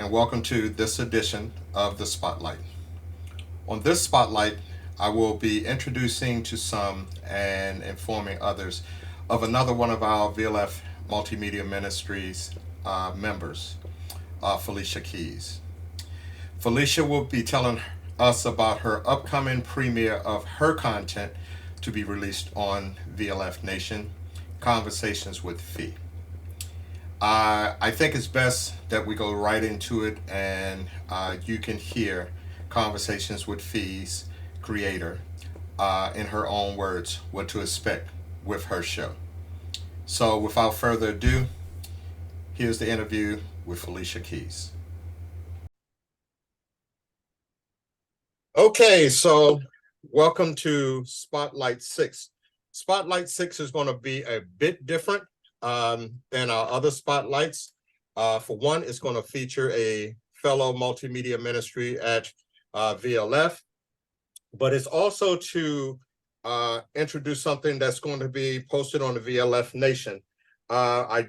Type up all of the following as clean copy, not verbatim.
and welcome to this edition of the Spotlight. On this Spotlight, I will be introducing to some and informing others of another one of our VLF Multimedia Ministries members, Felicia Keys. Felicia will be telling us about her upcoming premiere of her content to be released on VLF Nation, Conversations with Fee. I think it's best that we go right into it and you can hear Conversations with Fee's creator in her own words what to expect with her show. So, without further ado, here's the interview with Felicia Keys. Okay, so welcome to Spotlight 6. Spotlight 6 is going to be a bit different than our other spotlights. For one, it's going to feature a fellow multimedia ministry at VLF, but it's also to introduce something that's going to be posted on the VLF Nation. I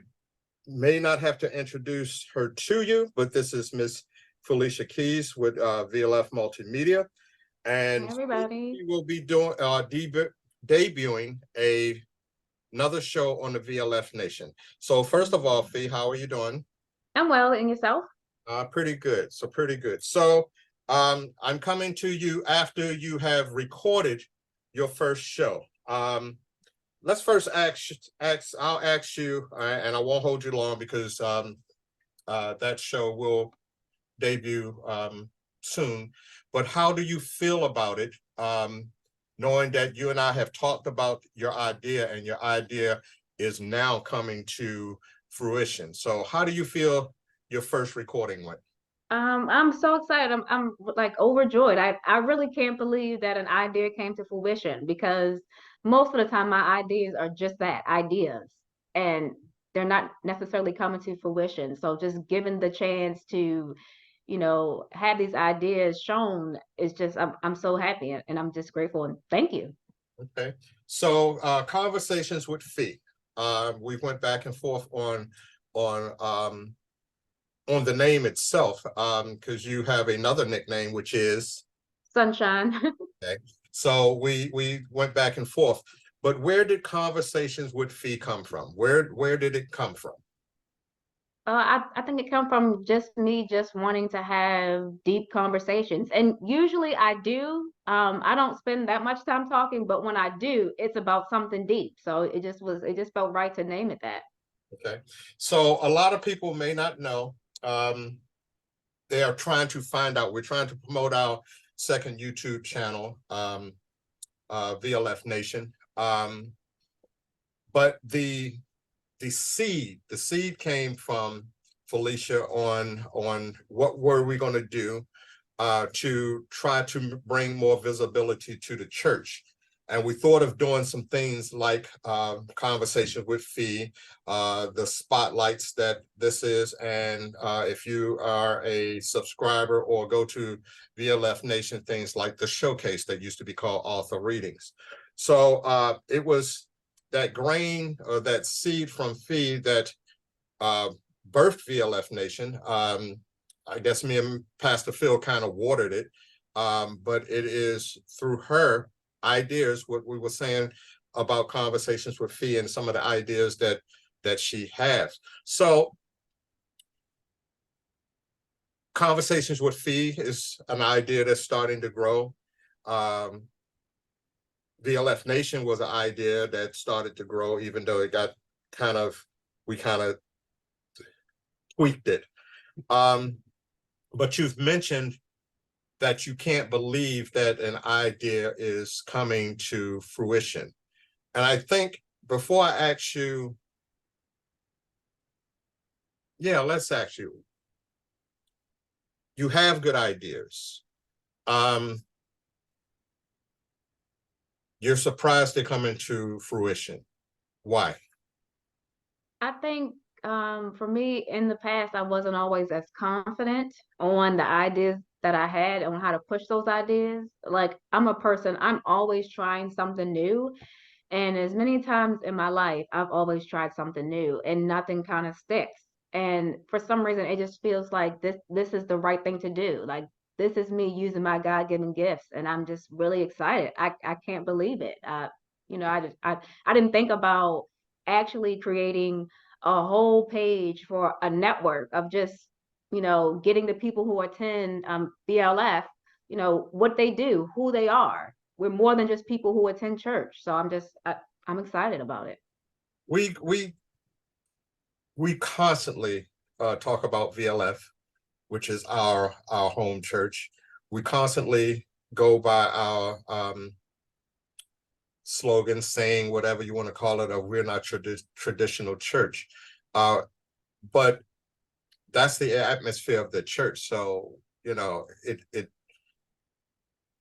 may not have to introduce her to you, but this is Miss Felicia Keys with VLF Multimedia, Hi, and everybody. she will be doing debuting another show on the VLF Nation. So first of all, Fee, how are you doing? I'm well, and yourself? Pretty good. So pretty good. So I'm coming to you after you have recorded your first show. Let's first I'll ask you, and I won't hold you long because that show will debut soon. But how do you feel about it? Knowing that you and I have talked about your idea and your idea is now coming to fruition. So how do you feel your first recording went? I'm so excited. I'm like overjoyed. I really can't believe that an idea came to fruition because most of the time my ideas are just that, ideas, and they're not necessarily coming to fruition. So just given the chance to, have these ideas shown is just I'm so happy and I'm just grateful and thank you. Okay. So conversations with Fee. We went back and forth on on the name itself, because you have another nickname which is Sunshine. okay. So we went back and forth. But where did Conversations with Fee come from? Where did it come from? I think it come from just me just wanting to have deep conversations. And usually I do. I don't spend that much time talking, but when I do, it's about something deep. So it just felt right to name it that. Okay. So a lot of people may not know. Um, they are trying to find out. We're trying to promote our second YouTube channel, VLF Nation. But the seed came from Felicia on what were we going to do to try to bring more visibility to the church. And we thought of doing some things like conversations with Fee, the spotlights that this is. And if you are a subscriber or go to VLF Nation, things like the showcase that used to be called author readings. So it was that grain or that seed from Fee that uh, birthed VLF Nation. I guess me and Pastor Phil kind of watered it, but it is through her ideas, what we were saying about conversations with Fee and some of the ideas that she has. So conversations with Fee is an idea that's starting to grow. Um, VLF Nation was an idea that started to grow, even though it got we kind of tweaked it. Um, but you've mentioned that you can't believe that an idea is coming to fruition. And I think before I ask you, let's ask you, you have good ideas. Um, you're surprised they're coming to fruition. Why? I think for me in the past, I wasn't always as confident on the ideas that I had on how to push those ideas. Like I'm a person, I'm always trying something new. And as many times in my life, I've always tried something new and nothing kind of sticks. And for some reason, it just feels like this is the right thing to do. Like this is me using my God-given gifts, and I'm just really excited. I can't believe it. You know, I didn't think about actually creating a whole page for a network of just, you know, getting the people who attend VLF, you know, what they do, who they are. We're more than just people who attend church. So I'm excited about it. We we we constantly talk about VLF, which is our home church. We constantly go by our slogan, saying whatever you want to call it, or we're not traditional church. But that's the atmosphere of the church. So, you know,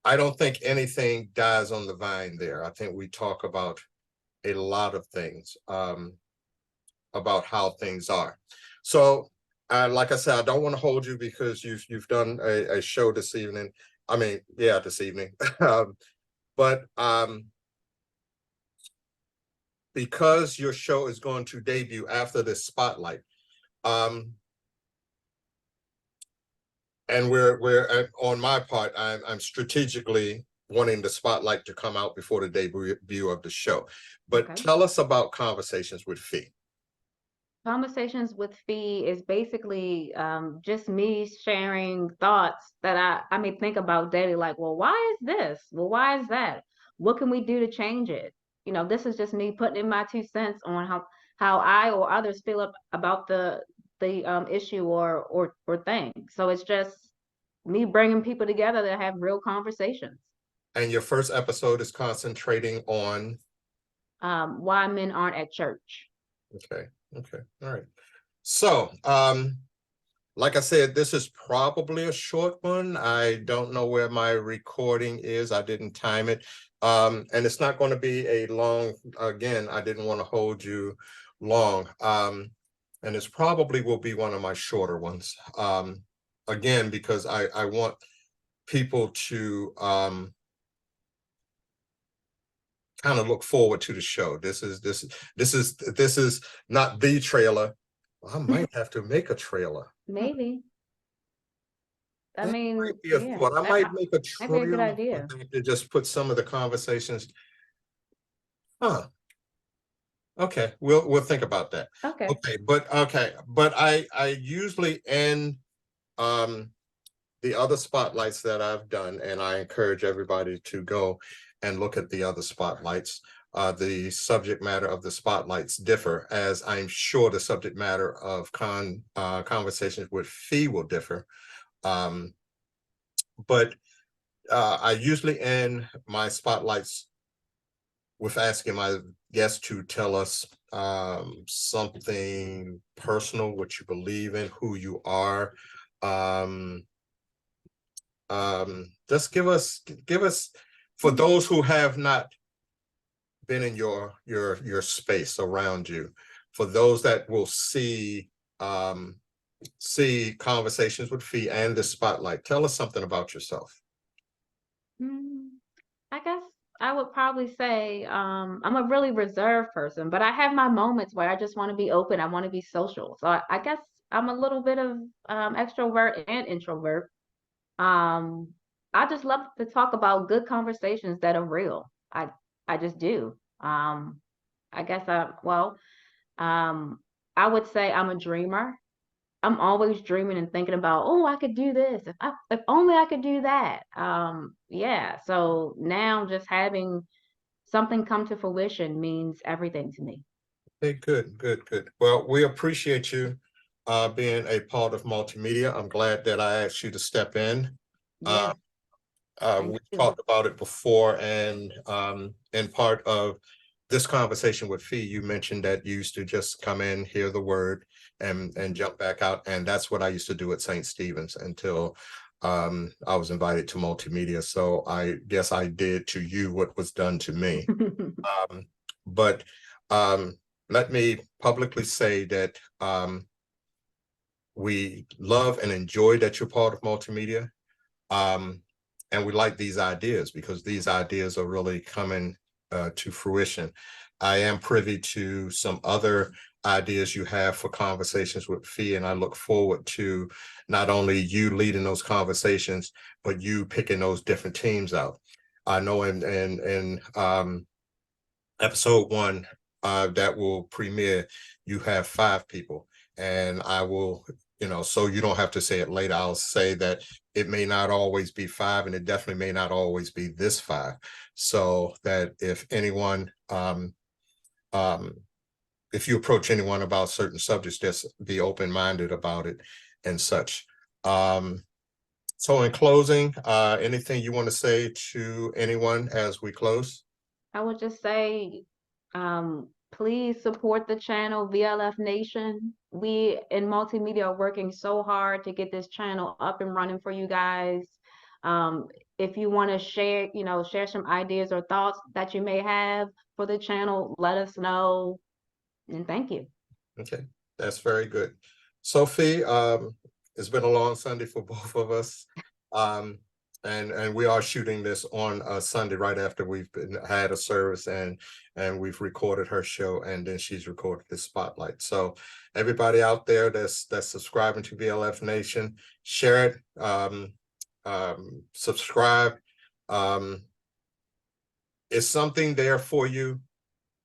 I don't think anything dies on the vine there. I think we talk about a lot of things, about how things are. So, like I said, I don't want to hold you because you've done a show this evening. I mean, yeah, this evening. But because your show is going to debut after this spotlight, and we're on my part, I'm strategically wanting the spotlight to come out before the debut of the show. But Okay. tell us about Conversations with Fee. Conversations with Fee is basically just me sharing thoughts that I may think about daily, like, well, why is this? Well, why is that? What can we do to change it? You know, this is just me putting in my 2 cents on how I or others feel about the issue or thing. So it's just me bringing people together to have real conversations. And your first episode is concentrating on. Why men aren't at church. Okay. All right. So, like I said, this is probably a short one. I don't know where my recording is. I didn't time it. And it's not going to be a long, again, I didn't want to hold you long. And it's probably will be one of my shorter ones. Again, because I want people to kind of look forward to the show. This is not the trailer. I might have to make a trailer. Maybe. I That mean, might be a yeah, thought. I might make a might be a good trailer idea. to just put some of the conversations. Huh. Okay, we'll think about that. Okay. Okay, but I usually end the other spotlights that I've done, and I encourage everybody to go and look at the other spotlights. The subject matter of the spotlights differ, as I'm sure the subject matter of Conversations with Fee will differ. But I usually end my spotlights with asking my guests to tell us something personal, what you believe in, who you are. Just give us, for those who have not been in your space around you, for those that will see Conversations with Fee and the spotlight, tell us something about yourself. I guess I would probably say I'm a really reserved person, but I have my moments where I just want to be open. I want to be social. So I guess I'm a little bit of extrovert and introvert. Um, I just love to talk about good conversations that are real. I just do. I guess um, I would say I'm a dreamer. I'm always dreaming and thinking about, oh, I could do this. If only I could do that. Yeah. So now just having something come to fruition means everything to me. Hey, good. Well, we appreciate you being a part of multimedia. I'm glad that I asked you to step in. Yes, We thank you. talked about it before, and in part of this conversation with Fee, you mentioned that you used to just come in, hear the word, and jump back out, and that's what I used to do at St. Stephen's until I was invited to multimedia. So I guess I did to you what was done to me. But let me publicly say that we love and enjoy that you're part of multimedia. And we like these ideas because these ideas are really coming to fruition. I am privy to some other ideas you have for conversations with Fee. And I look forward to not only you leading those conversations, but you picking those different teams out. I know in episode 1 that will premiere, you have 5 people, and I will, so you don't have to say it later. I'll say that it may not always be 5, and it definitely may not always be this 5. So that if anyone, if you approach anyone about certain subjects, just be open-minded about it and such. So in closing, anything you want to say to anyone as we close? I would just say, please support the channel VLF Nation. We in multimedia are working so hard to get this channel up and running for you guys. If you want to share, share some ideas or thoughts that you may have for the channel, let us know. And thank you. Okay, that's very good. Sophie, it's been a long Sunday for both of us. And we are shooting this on a Sunday right after we've had a service, and we've recorded her show, and then she's recorded the spotlight. So everybody out there that's subscribing to VLF Nation, share it, subscribe. It's something there for you,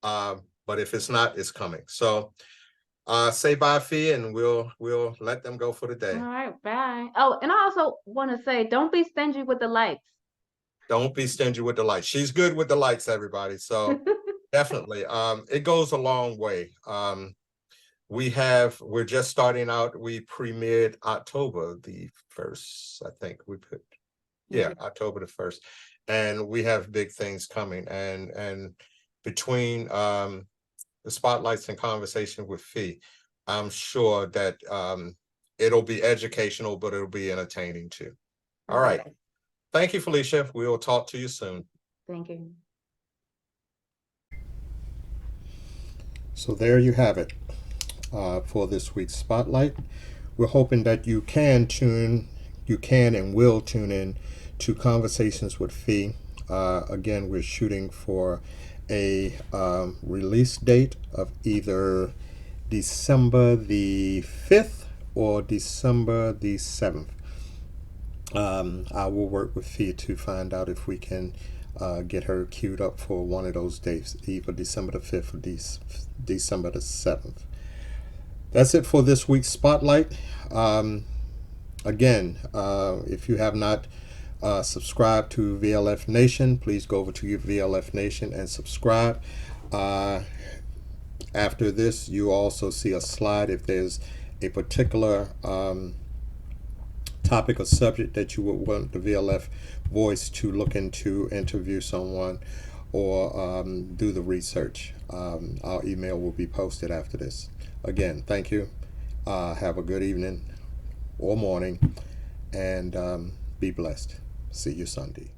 but if it's not, it's coming. So say bye, Fee, and we'll let them go for the day. All right, bye. Oh, and I also want to say, don't be stingy with the likes. Don't be stingy with the likes. She's good with the likes, everybody. So definitely, it goes a long way. We're just starting out. We premiered October the 1st, I think we put, October the 1st, and we have big things coming. And between the spotlights and conversation with Fee, I'm sure that it'll be educational, but it'll be entertaining too. All right. Thank you, Felicia. We will talk to you soon. Thank you. So there you have it for this week's Spotlight. We're hoping that you can and will tune in to Conversations with Fee. Again, we're shooting for a release date of either December the 5th or December the 7th. I will work with Fee to find out if we can get her queued up for one of those dates, either December the 5th or December the 7th. That's it for this week's Spotlight. Again, if you have not subscribe to VLF Nation, please go over to your VLF Nation and subscribe. After this, you also see a slide if there's a particular topic or subject that you would want the VLF voice to look into, interview someone, or do the research. Our email will be posted after this. Again, thank you. Have a good evening or morning, and be blessed. See you Sunday.